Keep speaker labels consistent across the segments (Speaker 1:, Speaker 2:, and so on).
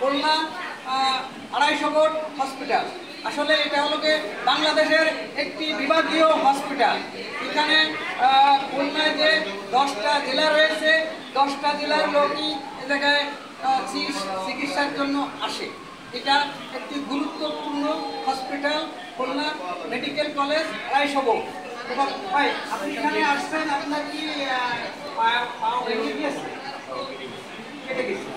Speaker 1: Khulna 250 bed hospital. আসলে এটা হলো বাংলাদেশের একটি বিভাগীয় হসপিটাল। এখানে খুলনায় যে 10টা জেলা রয়েছে, 10টা জেলার লোকই এ জায়গায় চিকিৎসার জন্য আসে। এটা একটি গুরুত্বপূর্ণ hospital, Khulna medical college 250 bed. ভাই, আপনি এখানে আসছেন, আপনার কি ভেঙে গিয়েছে? কেটে গেছে?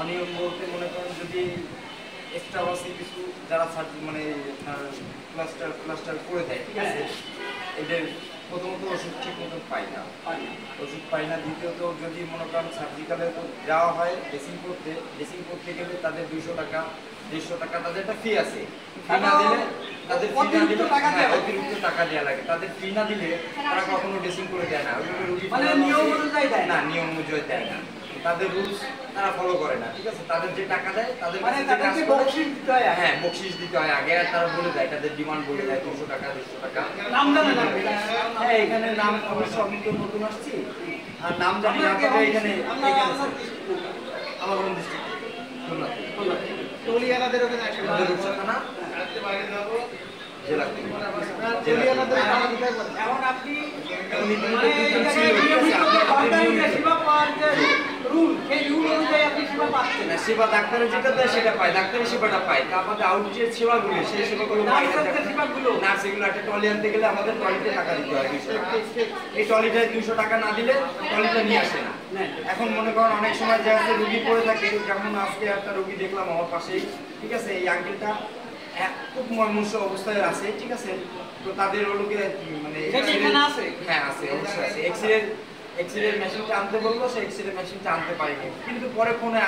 Speaker 2: অনিয়ম বলতে মনে করেন যদি এক্সট্রা বাসে কিছু যারা মানে প্লাস্টার করে দেয়, ঠিক আছে, এদের প্রথমত ওষুধ ঠিক মতন পাই না, ওষুধ পাই না। দ্বিতীয়ত যদি মনে করেন সার্জিক্যালে যাওয়া হয় ড্রেসিং করতে গেলে তাদের 200 টাকা 150 টাকা তাদের একটা ফি আছে। ফি না দিলে তাদের অতিরিক্ত টাকা দেওয়া লাগে। তাদের ফি না দিলে তারা কখনো ড্রেসিং করে দেয় না, নিয়ম অনুযায়ী দেয় না, নিয়ম অনুযায়ী দেয় না। তাদের রুলস তারা ফলো করে না, ঠিক আছে। তাদের যে টাকা দেয় তাদের হ্যাঁ বকশিস দিতে হয় আগে, আর তারা বলে দেয়, তাদের ডিমান্ড বলে দেয় 200 টাকা 150 টাকা। হ্যাঁ, এখানে নাম অবশ্য আমি তো নতুন আসছি, আর নাম জানি না, তবে এখানে আমার কোন ডিস্ট্রিক্ট জেলা সেবা ডাক্তারের যেটা দেয় সেটা পায়, ডাক্তারের সেবাটা পায়। তারপরে আউট যে সেবাগুলো সেই সেবাগুলো নার্স এগুলো একটা ট্রলি আনতে গেলে আমাদের ট্রলিতে টাকা দিতে হয় 200 টাকা। এই ট্রলিটায় 200 টাকা না দিলে ট্রলিটা নিয়ে আসে না। এখন মনে করেন অনেক সময় যে আছে রুগী পড়ে থাকে, যেমন আজকে একটা রুগী দেখলাম আমার পাশেই, ঠিক আছে, এই আঙ্কেলটা খুব মর্মস্ত অবস্থায় আছে, ঠিক আছে। তো তাদের ওগুলোকে মানে হ্যাঁ আছে, অবশ্যই আছে। এক্সরে মেশিনটা আনতে বললো, সেই এক্সরে মেশিনটা আনতে পারিনি, কিন্তু পরে ফোনে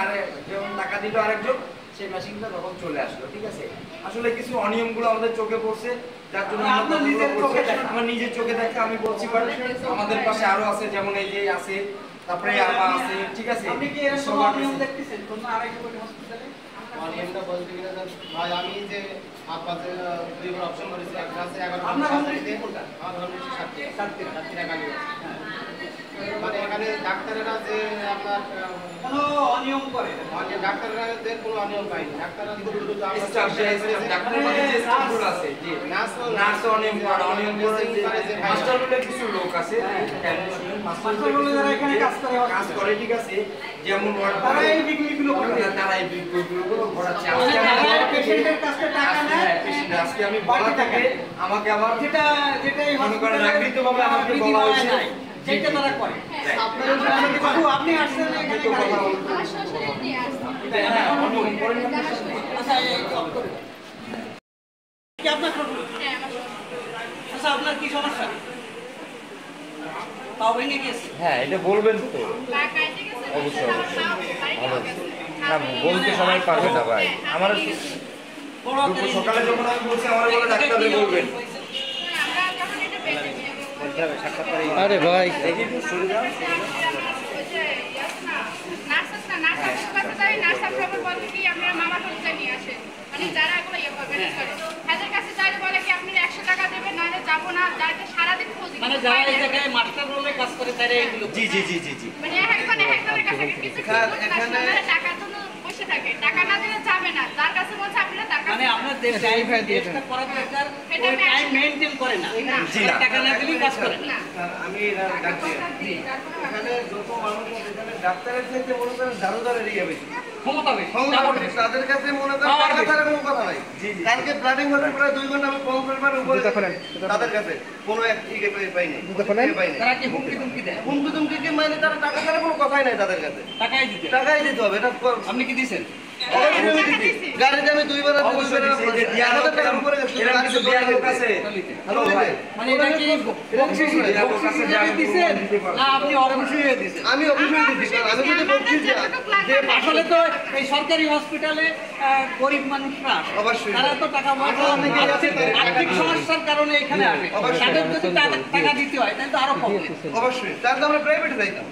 Speaker 2: যেমন টাকা দিল আরেকজন, সেই মেশিনটা তখন চলে আসলো, ঠিক আছে। আসলে কিছু অনিয়মগুলো আমাদের চোখে পড়ছে, যার জন্য আমার নিজের চোখে দেখে আমি বলছি। আমাদের পাশে আরো আছে, যেমন এই যে আছে, তারপরে আরবা আছে, ঠিক আছে।
Speaker 1: আপনি কি এরকম অনিয়ম দেখতেছেন কোন 250 বেড হসপিটালে?
Speaker 3: অনিয়মটা বলতে গেলে ভাই আমি যে আপনাদের দুইবার অপশন করেছি, একটা আছে 11
Speaker 1: আপনার হোমলিস্ট কোনটা?
Speaker 3: আমার হোমলিস্ট 7 টাকা মানে এখানে ডাক্তারেরা যে আপনার
Speaker 1: কোনো অনিয়ম করে
Speaker 3: মানে ডাক্তাররা কোনো অনিয়ম পাইনি। ডাক্তাররা
Speaker 2: কিছু লোক আছে কাজ করে, ঠিক আছে, যেমন তারা এই বিক্রিগুলো ঘটাচ্ছে। আজকে আমি বলা থেকে আমাকে আবার
Speaker 1: যেটাই
Speaker 2: মনে করেন রাগৃতভাবে আমাকে বলা হয়েছে
Speaker 1: যেটা তারা করে। আপনি আসছেন এখানে আপনার কি সমস্যা? তাও ভেঙে গিয়েছে?
Speaker 2: হ্যাঁ, এটা বলবেন তো অবশ্যই, না বলতে সময় পারবে না ভাই। আমার সকালে যখন আমি বলছি আমার বলে ডাক্তারদের বলবেন।
Speaker 4: আরে ভাই
Speaker 1: মানে যারা এই জায়গায় মাস্টার রোলে কাজ করে তারা এগুলো
Speaker 2: জি জি জি জি জি
Speaker 5: মানে এখানে টাকার জন্য বসে থাকে, টাকা না দিলে যাবে না, যার কাছে বলছে আপনারা টাকা
Speaker 1: মানে আপনার দেশটা করার দরকার, ওই টাইম মেইনটেইন করে না, টাকা না দিলেই কাজ করে না।
Speaker 3: আমি এখানে যত মানুষ এখানে ডাক্তারের থেকে মনে করেন দারুদারের ইয়ে বেশি
Speaker 1: ক্ষমতা বেশি,
Speaker 3: তাদের কাছে মনে করেন টাকা ছাড়া কোনো কথা নাই। কালকে ব্লাডিং হতে প্রায় 2 ঘন্টা আমি কম পরিমাণ উপরে তাদের কাছে কোনো এক ইয়ে পাইনি।
Speaker 1: তারা কি হুমকি তুমকি দেয়?
Speaker 3: হুমকি তুমকি কি মানে তারা টাকা ছাড়া কোনো কথাই নাই তাদের কাছে। টাকাই দিতে হবে। এটা
Speaker 1: আপনি কি দিয়েছেন?
Speaker 3: গাড়িতে আমি 2 বার
Speaker 1: মানে এটা কি বকশিশ দিয়েছেন না আপনি অবশ্যই দিয়েছেন?
Speaker 3: আমি অবশ্যই দিচ্ছি। আমি যদি বকশিশ
Speaker 1: আসলে তো এই সরকারি হসপিটালে গরিব মানুষরা
Speaker 3: অবশ্যই
Speaker 1: তারা তো টাকা আর্থিক সমস্যার কারণে এখানে আসে, তাদের যদি টাকা দিতে হয় তাহলে তো আরো প্রবলেম।
Speaker 3: অবশ্যই, তার তো আমরা প্রাইভেটে যাইতাম।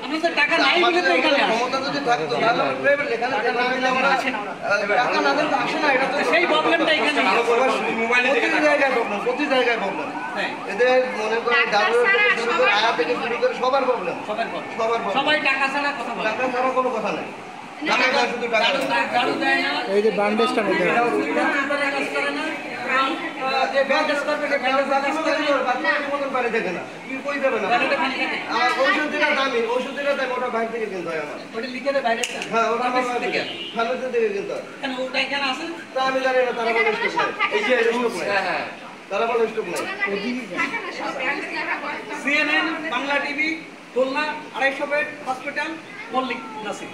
Speaker 1: আপনাদের টাকা নাই বলে তো এখানে আসে।
Speaker 3: ক্ষমতা যদি থাকতো তাহলে আমরা প্রাইভেট এখানে টাকা না দিলে আমরা টাকা না দিলে তো আসে না, এটা তো
Speaker 1: সেই প্রবলেমটা এখানে
Speaker 2: মোবাইলে
Speaker 3: প্রতি জায়গায় প্রবলেম, প্রতি জায়গায় প্রবলেম।
Speaker 1: হ্যাঁ,
Speaker 3: এদের মনে করেন যাদের থেকে শুরু করে আয়া থেকে শুরু করে সবার প্রবলেম,
Speaker 1: সবার problem।
Speaker 3: সবার problem।
Speaker 1: সবাই টাকা ছাড়া কথা বলে।
Speaker 3: টাকা ছাড়া কোনো কথা নেই, টাকা ছাড়া শুধু টাকা
Speaker 1: ঝাড়ু
Speaker 3: নেই।
Speaker 1: ঝাড়ু দেয় না,
Speaker 4: এই যে ব্যান্ডেজটা নিতে হবে।
Speaker 1: কম্পিউটারে কাজ করে না, এবং যে ব্যান্ডেজ করবে সে ব্যান্ডেজে কাজ করে না।
Speaker 3: বাচ্চাদের মতন বাড়ি থাকে না, কি কই যাবে না।
Speaker 1: ব্যান্ডেজে পানি থাকে।
Speaker 3: আমার ঔষধ যেটা দামি, ওষুধ যেটা দামি ওটা বাইরে থেকে কিনতে হয় আমার।
Speaker 1: ওটা লিখে দেয় বাইরে থেকে।
Speaker 3: হ্যাঁ, ওটা আমার
Speaker 1: Pharmacy থেকে।
Speaker 3: ফার্মেসি থেকে কিনতে হয়।
Speaker 1: কেন ওটা এখানে আছে?
Speaker 3: তা আমি জানি না, তারা বলে
Speaker 5: এখানে
Speaker 3: স্টক
Speaker 5: সব
Speaker 3: নাই।
Speaker 5: থাকে
Speaker 3: এই যে
Speaker 5: না।
Speaker 3: স্টক নাই,
Speaker 2: হ্যাঁ
Speaker 3: তারা বলে স্টক নাই।
Speaker 5: থাকে না সব ব্যাংকে টাকা বসতো।
Speaker 1: CNN, Bangla TV, Khulna 250 bed hospital, Mallik Nasir.